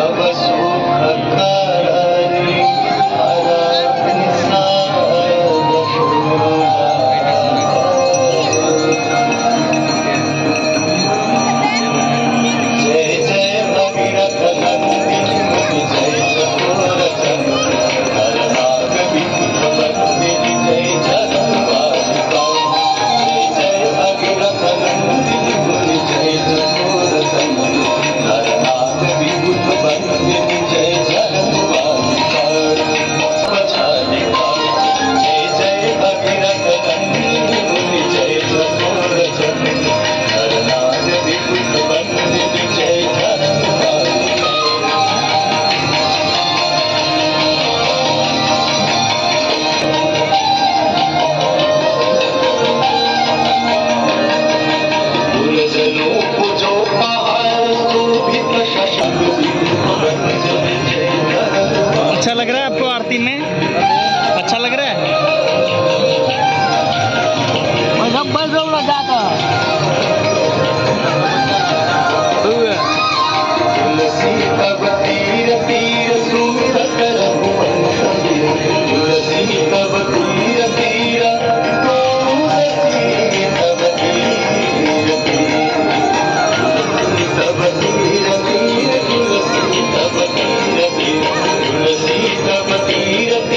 तव सुखकारी हरा निसार शूला। जय जय भगीरथ नंदिनी मुनि जय चकोर चंद्र नरनाग विपुल बंदिनी जय जगन्माता। जय जय भगीरथ नंदिनी मुनि जय चकोर चंद्र नरनाग विपुल बंदिनी जय जगन्माता। जय जय भगीरथ नंदिनी मुनि जय चकोर चंद्र नरनाग विपुल बंदिनी जय जगन्माता। गुरजनों को जो पहाड़ शोभित शशांक जय जगन्माता। अच्छा लग रहा है आपको आरती में? अच्छा लग रहा है? गब्बर जोड़ा जाता तुलसी तब तीर तीर सुमिरत रघुवंश। तुलसी तब तीर तीर तुलसी तब तीर तीर तुलसी तब तीर तीर तुलसी तब तीर तीर तुलसी तब तीर तीर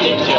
तुझे